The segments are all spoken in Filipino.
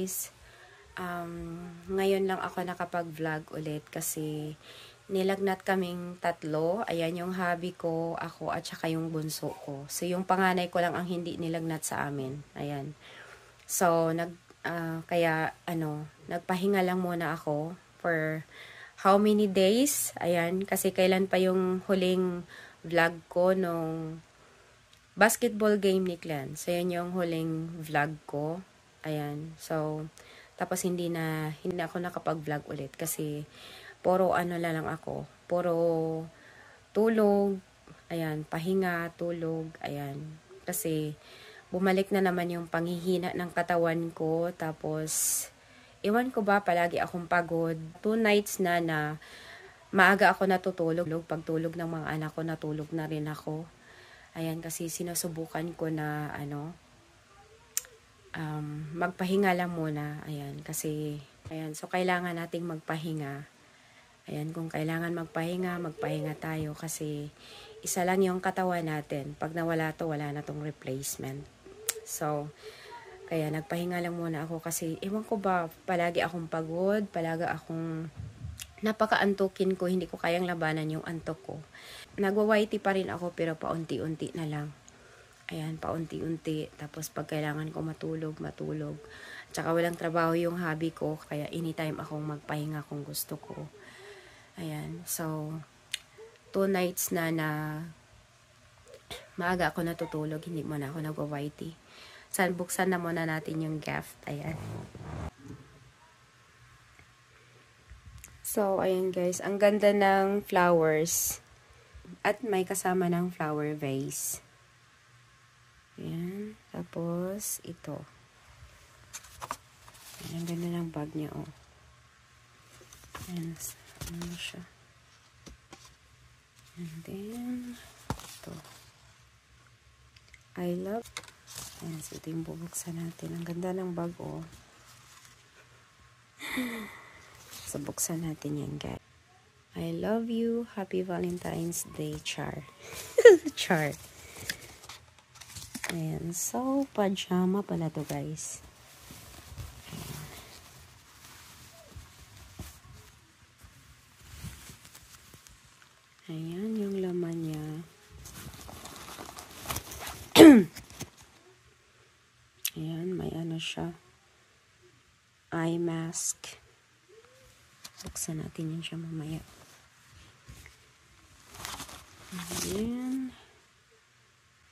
guys, ngayon lang ako nakapag-vlog ulit kasi nilagnat kaming tatlo. Ayan yung hubby ko, ako at saka yung bunso ko. So yung panganay ko lang ang hindi nilagnat sa amin. Ayan. So nagpahinga lang muna ako for how many days? Ayan, kasi kailan pa yung huling vlog ko nung basketball game ni Clan. So yan yung huling vlog ko. Ayan. So tapos hindi ako nakapag-vlog ulit kasi puro ano na lang ako. Puro tulog. Ayan, pahinga, tulog. Ayan. Kasi bumalik na naman yung panghihina ng katawan ko. Tapos iwan ko ba, palagi akong pagod. 2 nights na maaga ako natutulog. Pagtulog ng mga anak ko, natulog na rin ako. Ayan, kasi sinusubukan ko na magpahinga lang muna. Ayan, kasi, ayan, so kailangan nating magpahinga. Ayan, kung kailangan magpahinga tayo kasi isa lang yung katawan natin. Pag nawala to, wala na tong replacement. So, kaya nagpahinga lang muna ako kasi, ewan ko ba, palagi akong pagod, palagi akong napaka-antukin ko, hindi ko kayang labanan yung antok ko. Nagwa-whitey pa rin ako pero paunti-unti na lang. Ayan, paunti-unti. Tapos pag kailangan ko matulog. Tsaka walang trabaho yung hobby ko. Kaya anytime akong magpahinga kung gusto ko. Ayan, so 2 nights na maaga ako natutulog. Hindi muna ako nagwa-whitey. Buksan na muna natin yung gift. Ayan. So, ayan guys. Ang ganda ng flowers. At may kasama ng flower vase. Ayan. Tapos, ito. Ayan, ang ganda ng bag niya, oh. Ayan. Ano siya. And then, ito. I love. Ayan, so ito yung bubuksan natin. Ang ganda ng bag, oh. So, buksan natin yan, guys. I love you. Happy Valentine's Day, Char. Char. Ayan. So, pajama pala to, guys. Ayan yung laman niya. Ayan, may ano siya. Eye mask. Buksan natin yun siya mamaya. Ayan.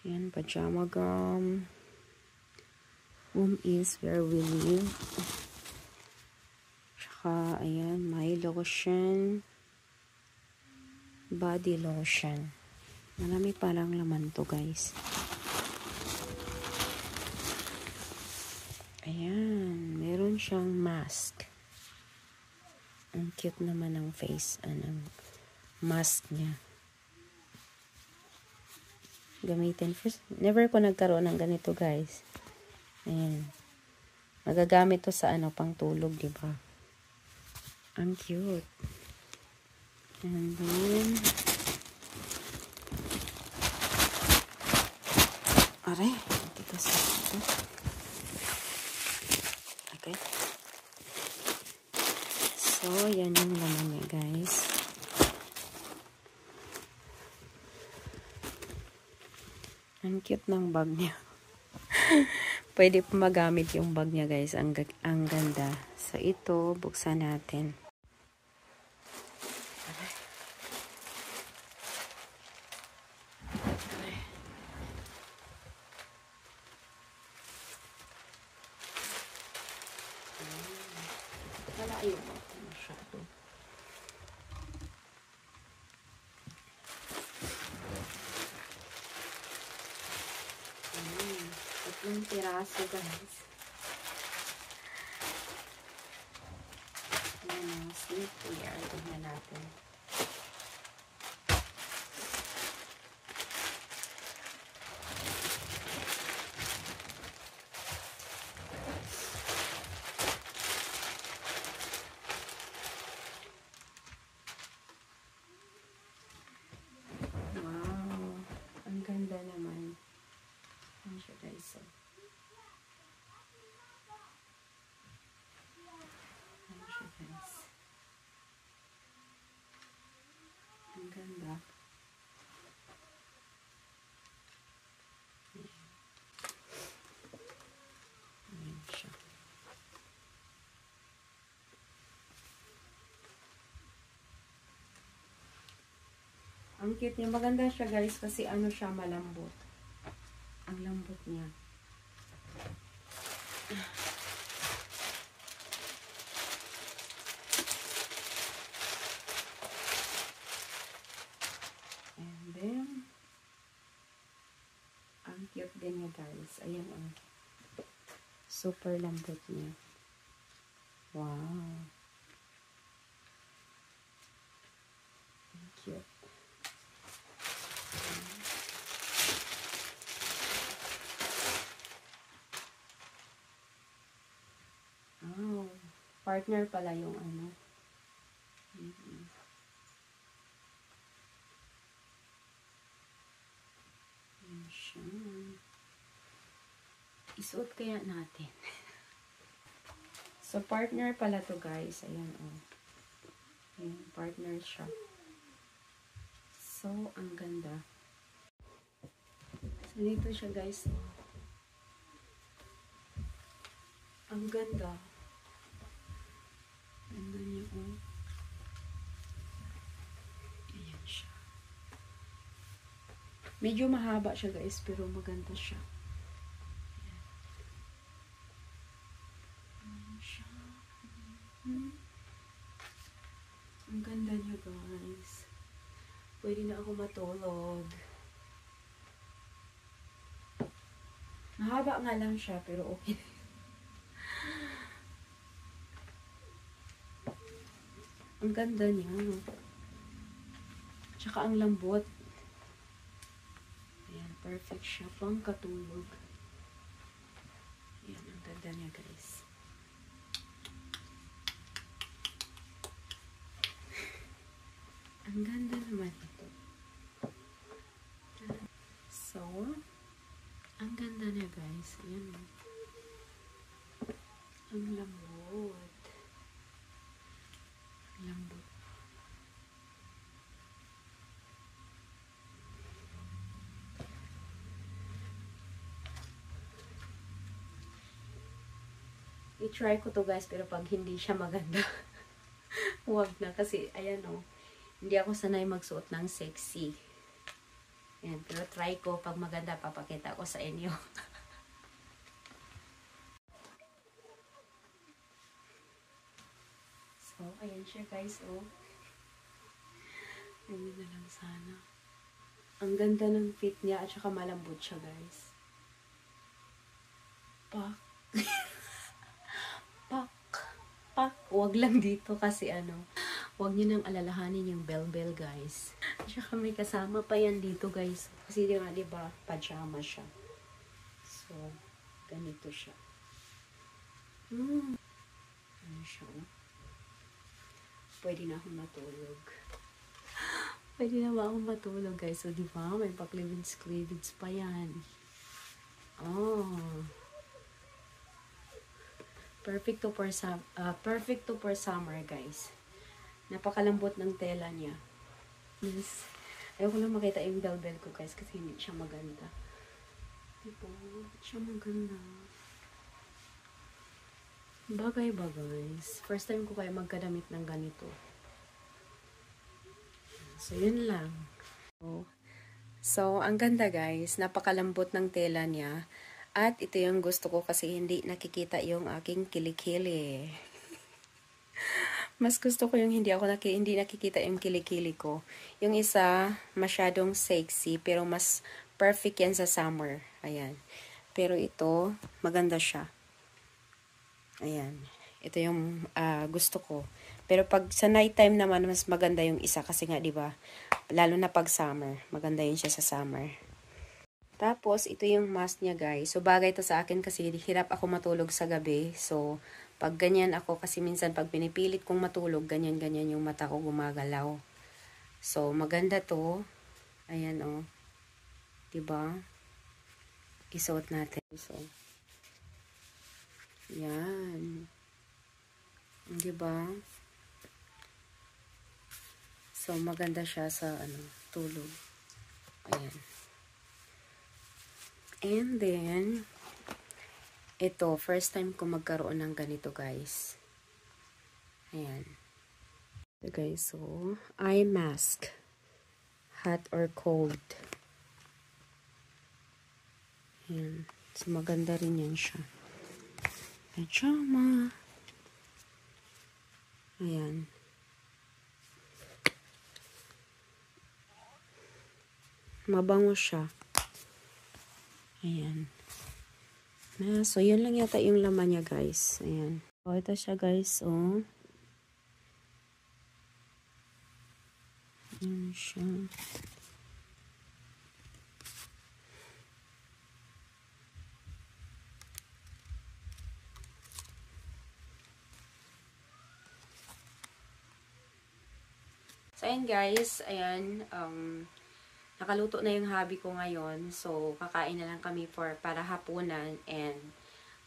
Ayan, pajama gum. Home is where we live. Tsaka, ayan, my lotion. Body lotion. Marami parang laman to, guys. Ayan, meron siyang mask. Ang cute naman ng face, ng mask niya. Gamitin. First, never ko nagkaroon ng ganito, guys. Ayan. Magagamit to sa pang tulog, diba? Ang cute. And then, aray, dito sa ito. Okay. So, yan yung laman niya, guys. Ang cute ng bag niya. Pwede po magamit yung bag niya, guys. Ang ganda. So, ito, buksan natin. Malayo mo. Masyado. Tatlong piraso, guys. Ayan, sleep here. Tignan natin. Ang cute niya. Maganda siya guys kasi ano siya, malambot. Ang lambot niya. And then, ang cute din niya guys. Ayan oh. Super lambot niya. Wow. Ang cute. Oh, partner pala yung ano. Ayan siya. Isuot kaya natin. So, partner pala to guys. Ayan oh. Ayan, partner siya. So, ang ganda. So, dito siya guys. Oh. Ang ganda. Ganda niya oh. Ayan siya. Medyo mahaba siya guys, pero maganda siya. Ayan siya. Ang ganda niya guys. Pwede na ako matulog. Mahaba nga lang siya, pero okay. Ang ganda niya. Tsaka ang lambot. Ayan, perfect siya. Pang katulog. Ayan, ang ganda niya guys. Ang ganda naman ito. So, ang ganda niya guys. Ayan o. Ang lambot. Lambot. I-try ko to guys, pero pag hindi siya maganda, huwag na. Kasi, ayan o. Hindi ako sanay magsuot ng sexy. Ayan, pero try ko. Pag maganda, papakita ko sa inyo. So, ayan siya guys, oh. Ayan na lang sana. Ang ganda ng fit niya at saka malambot siya guys. Pak. Pak. Pak. Huwag lang dito kasi ano. Huwag niyo nang alalahanin yung bell-bell guys. At saka may kasama pa yan dito guys. Kasi nga diba, pajama siya. So, ganito siya. Ano siya, oh. Pwede na akong matulog. Pwede na ba akong matulog guys? So, diba, may pa-cleavage pa yan. Oh. Perfect to for summer guys. Napakalambot ng tela niya. Yes. Ayoko lang makita yung bell-bell ko guys kasi hindi siya maganda. Diba? Hindi siya maganda. Bagay ba guys? First time ko kayo magkadamit ng ganito. So, yun lang. So, ang ganda guys. Napakalambot ng tela niya. At ito yung gusto ko kasi hindi nakikita yung aking kilikili. Mas gusto ko yung hindi nakikita yung kilikili ko. Yung isa, masyadong sexy, pero mas perfect yan sa summer. Ayan. Pero ito, maganda siya. Ayan. Ito yung gusto ko. Pero pag sa nighttime naman, mas maganda yung isa. Kasi nga, diba, lalo na pag summer. Maganda yun siya sa summer. Tapos, ito yung mask niya, guys. So, bagay to sa akin kasi hirap ako matulog sa gabi. So, pag ganyan ako, kasi minsan pag pinipilit kong matulog, ganyan-ganyan yung mata ko gumagalaw. So, maganda to. Ayan, oh. Diba? Isuot natin. So, yan. Diba? So, maganda siya sa, tulog. Ayan. And then, ito, first time ko magkaroon ng ganito, guys. Ayan. So, guys, so, eye mask. hot or cold. Ayan. So, maganda rin yan siya. Pajama. Ayan. Mabango siya. Ayan. So, yun lang yata yung laman niya, guys. Ayan. So, ito siya, guys. Oh. Ayan siya. So, ayan, guys. Ayan. Nakaluto na yung hobby ko ngayon. So, kakain na lang kami para hapunan. And,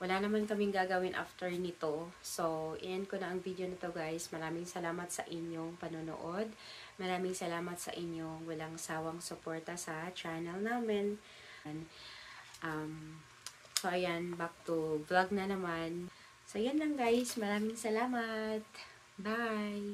wala naman kaming gagawin after nito. So, i-end ko na ang video na to, guys. Maraming salamat sa inyong panonood. Maraming salamat sa inyong walang sawang suporta sa channel namin. So, ayan. Back to vlog na naman. So, yan lang, guys. Maraming salamat. Bye!